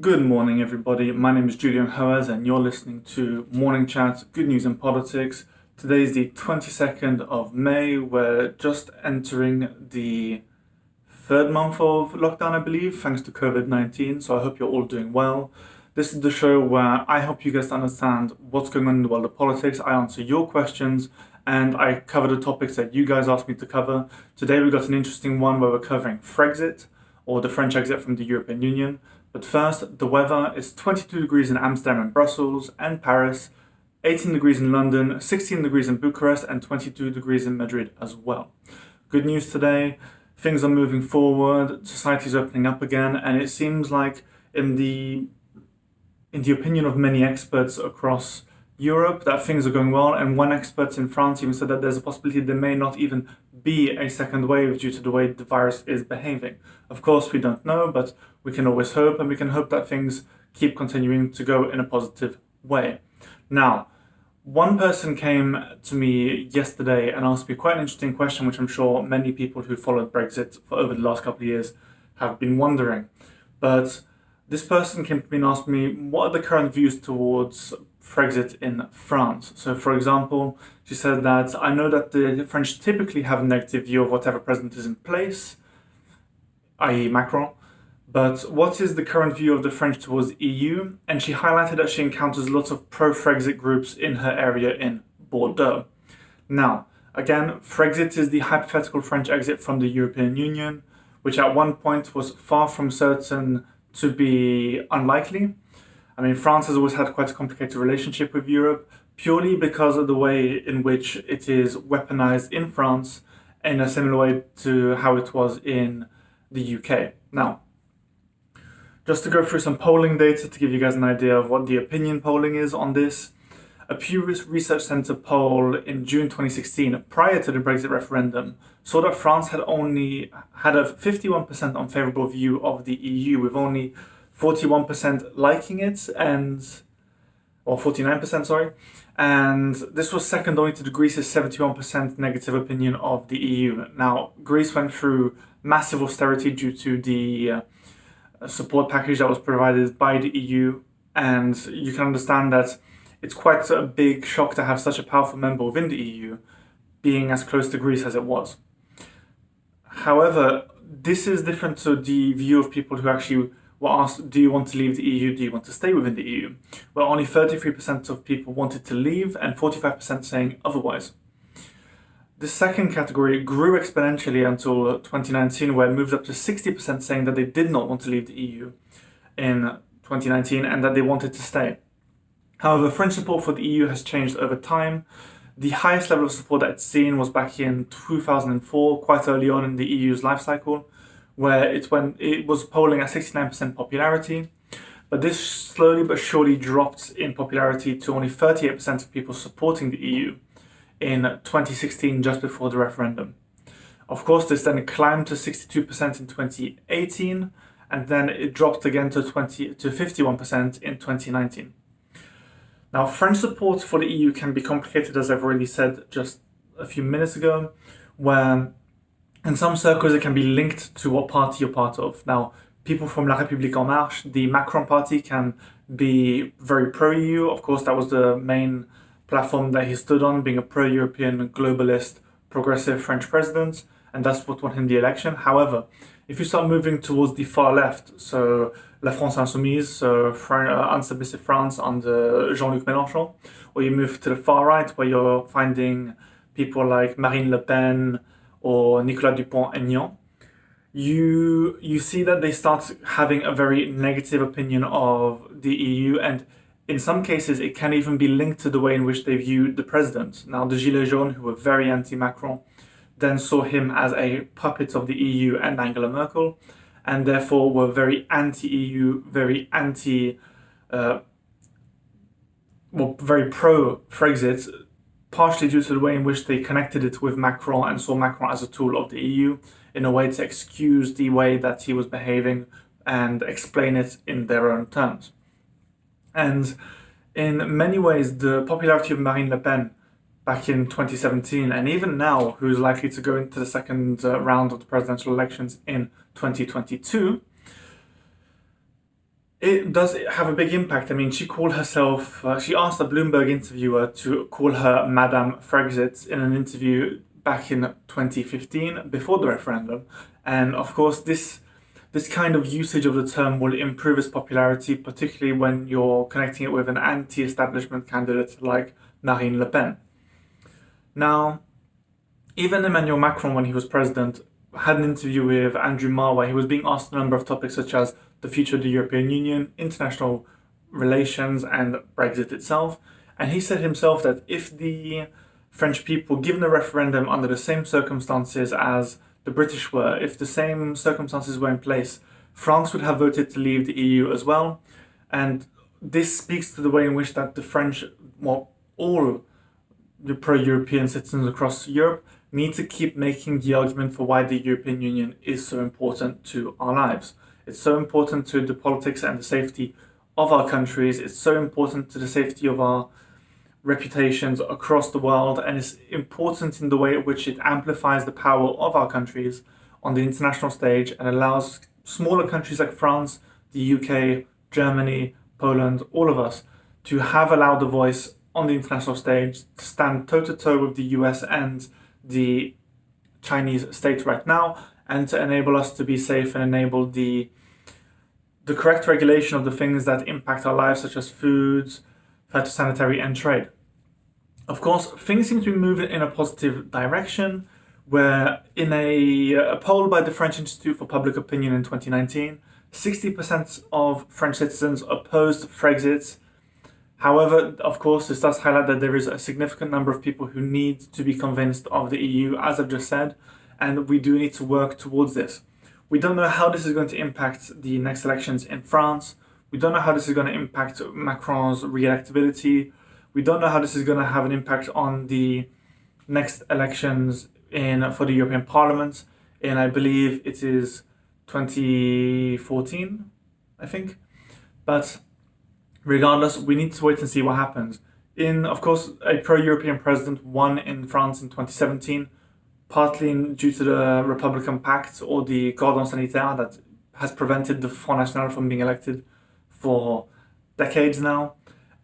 Good morning, everybody. My name is Julian Hoaz, and you're listening to Morning Chat, Good News in Politics. Today is the 22nd of May. We're just entering the third month of lockdown, I believe, thanks to COVID-19. So I hope you're all doing well. This is the show where I help you guys understand what's going on in the world of politics. I answer your questions and I cover the topics that you guys asked me to cover. Today we've got an interesting one where we're covering Frexit, or the French exit from the European Union. But first, the weather is 22 degrees in Amsterdam and Brussels and Paris, 18 degrees in London, 16 degrees in Bucharest, and 22 degrees in Madrid as well. Good news today, things are moving forward, society's opening up again, and it seems like in the opinion of many experts across Europe that things are going well, and one expert in France even said that there's a possibility there may not even be a second wave due to the way the virus is behaving. Of course, we don't know, but we can always hope, and we can hope that things keep continuing to go in a positive way. Now, one person came to me yesterday and asked me quite an interesting question, which I'm sure many people who followed Brexit for over the last couple of years have been wondering. But this person came to me and asked me, what are the current views towards Frexit in France? So, for example, she said that I know that the French typically have a negative view of whatever president is in place, i.e. Macron, but what is the current view of the French towards EU? And she highlighted that she encounters lots of pro-Frexit groups in her area in Bordeaux. Now, again, Frexit is the hypothetical French exit from the European Union, which at one point was far from certain to be unlikely. I mean, France has always had quite a complicated relationship with Europe, purely because of the way in which it is weaponized in France in a similar way to how it was in the UK. Now, just to go through some polling data to give you guys an idea of what the opinion polling is on this, a Pew Research Center poll in June 2016, prior to the Brexit referendum, saw that France had only had a 51% unfavorable view of the EU, with only 41% liking it, or 49%, sorry. And this was second only to Greece's 71% negative opinion of the EU. Now, Greece went through massive austerity due to the support package that was provided by the EU, and you can understand that it's quite a big shock to have such a powerful member within the EU being as close to Greece as it was. However, this is different to the view of people who actually were asked, do you want to leave the EU, do you want to stay within the EU? Well, only 33% of people wanted to leave and 45% saying otherwise. The second category grew exponentially until 2019, where it moved up to 60% saying that they did not want to leave the EU in 2019 and that they wanted to stay. However, French support for the EU has changed over time. The highest level of support that it's seen was back in 2004, quite early on in the EU's life cycle, where it was polling at 69% popularity. But this slowly but surely dropped in popularity to only 38% of people supporting the EU in 2016, just before the referendum. Of course, this then climbed to 62% in 2018, and then it dropped again to 51% in 2019. Now, French support for the EU can be complicated, as I've already said just a few minutes ago, where in some circles it can be linked to what party you're part of. Now, people from La République En Marche, the Macron party, can be very pro-EU. Of course, that was the main platform that he stood on, being a pro-European, globalist, progressive French president, and that's what won him the election. However, if you start moving towards the far left, so La France Insoumise, so Unsubmissive France under Jean-Luc Mélenchon, or you move to the far right where you're finding people like Marine Le Pen or Nicolas Dupont-Aignan, you see that they start having a very negative opinion of the EU, and in some cases it can even be linked to the way in which they viewed the president. Now, the Gilets jaunes, who were very anti-Macron, then saw him as a puppet of the EU and Angela Merkel, and therefore were very anti-EU, very very pro-Frexit, partially due to the way in which they connected it with Macron and saw Macron as a tool of the EU, in a way to excuse the way that he was behaving and explain it in their own terms. And in many ways, the popularity of Marine Le Pen back in 2017, and even now, who's likely to go into the second round of the presidential elections in 2022, it does have a big impact. I mean, she called herself, she asked a Bloomberg interviewer to call her Madame Frexit in an interview back in 2015 before the referendum. And of course, this kind of usage of the term will improve its popularity, particularly when you're connecting it with an anti-establishment candidate like Marine Le Pen. Now, even Emmanuel Macron, when he was president, had an interview with Andrew Marr where he was being asked a number of topics such as the future of the European Union, international relations, and Brexit itself. And he said himself that if the French people, given a referendum under the same circumstances as the British were, if the same circumstances were in place, France would have voted to leave the EU as well. And this speaks to the way in which that the French, well, all the pro-European citizens across Europe need to keep making the argument for why the European Union is so important to our lives. It's so important to the politics and the safety of our countries. It's so important to the safety of our reputations across the world, and it's important in the way in which it amplifies the power of our countries on the international stage and allows smaller countries like France, the UK, Germany, Poland, all of us, to have a louder voice on the international stage, to stand toe-to-toe with the US and the Chinese state right now, and to enable us to be safe and enable the correct regulation of the things that impact our lives, such as foods, phytosanitary, and trade. Of course, things seem to be moving in a positive direction, where in a poll by the French Institute for Public Opinion in 2019, 60% of French citizens opposed Frexit. However, of course, this does highlight that there is a significant number of people who need to be convinced of the EU, as I've just said, and we do need to work towards this. We don't know how this is going to impact the next elections in France. We don't know how this is going to impact Macron's re-electability. We don't know how this is going to have an impact on the next elections for the European Parliament in, I believe it is 2014, I think. But regardless, we need to wait and see what happens. Of course, a pro-European president won in France in 2017, partly due to the Republican Pact or the cordon sanitaire that has prevented the Front National from being elected for decades now.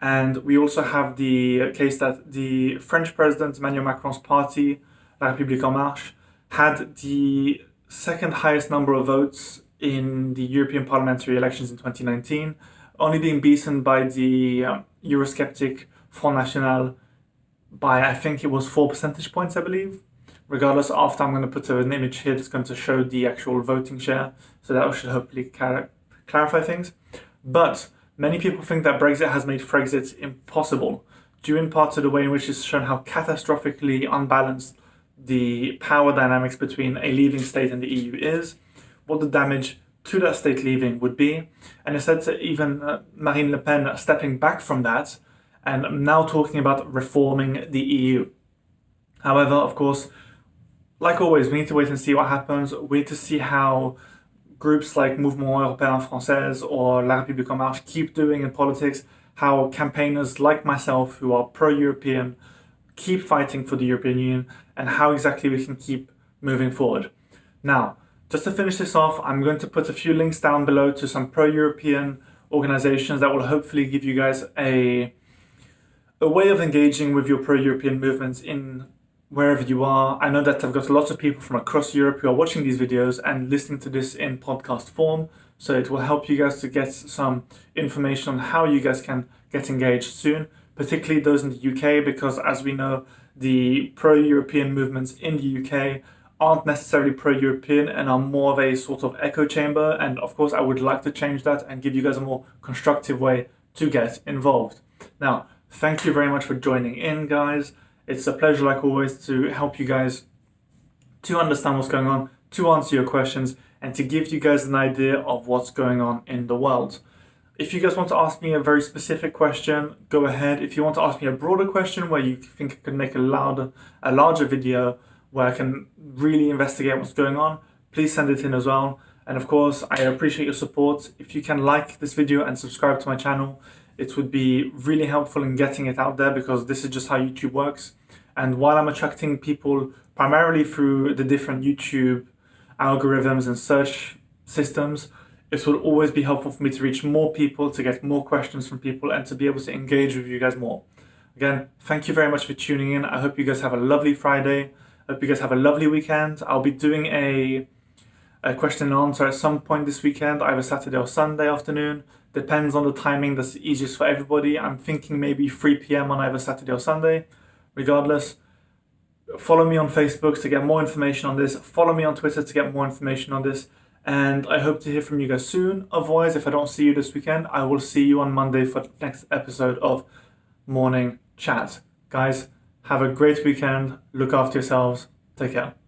And we also have the case that the French president, Emmanuel Macron's party, La République En Marche, had the second highest number of votes in the European parliamentary elections in 2019, only being beaten by the Eurosceptic Front National by, I think it was 4 percentage points, I believe. Regardless, after I'm going to put an image here that's going to show the actual voting share, so that should hopefully clarify things. But many people think that Brexit has made Frexit impossible, due in part to the way in which it's shown how catastrophically unbalanced the power dynamics between a leaving state and the EU is, what the damage to that state leaving would be, and it said to even Marine Le Pen stepping back from that and now talking about reforming the EU. However, of course, like always, we need to wait and see what happens. We need to see how groups like Mouvement Européen Français or La République En Marche keep doing in politics, how campaigners like myself who are pro-European keep fighting for the European Union, and how exactly we can keep moving forward. Now, just to finish this off, I'm going to put a few links down below to some pro-European organizations that will hopefully give you guys a way of engaging with your pro-European movements in wherever you are. I know that I've got lots of people from across Europe who are watching these videos and listening to this in podcast form, so it will help you guys to get some information on how you guys can get engaged soon, particularly those in the UK, because as we know, the pro-European movements in the UK aren't necessarily pro-European and are more of a sort of echo chamber, and of course I would like to change that and give you guys a more constructive way to get involved. Now, thank you very much for joining in, guys. It's a pleasure, like always, to help you guys to understand what's going on, to answer your questions, and to give you guys an idea of what's going on in the world. If you guys want to ask me a very specific question, go ahead. If you want to ask me a broader question where you think I could make a larger video where I can really investigate what's going on, please send it in as well. And of course, I appreciate your support. If you can like this video and subscribe to my channel, it would be really helpful in getting it out there, because this is just how YouTube works. And while I'm attracting people primarily through the different YouTube algorithms and search systems, This will always be helpful for me to reach more people, to get more questions from people, and to be able to engage with you guys more. Again, thank you very much for tuning in. I hope you guys have a lovely Friday. I hope you guys have a lovely weekend. I'll be doing a question and answer at some point this weekend, either Saturday or Sunday afternoon. Depends on the timing that's easiest for everybody. I'm thinking maybe 3 p.m. on either Saturday or Sunday. Regardless, follow me on Facebook to get more information on this. Follow me on Twitter to get more information on this. And I hope to hear from you guys soon. Otherwise, if I don't see you this weekend, I will see you on Monday for the next episode of Morning Chat. Guys, have a great weekend. Look after yourselves. Take care.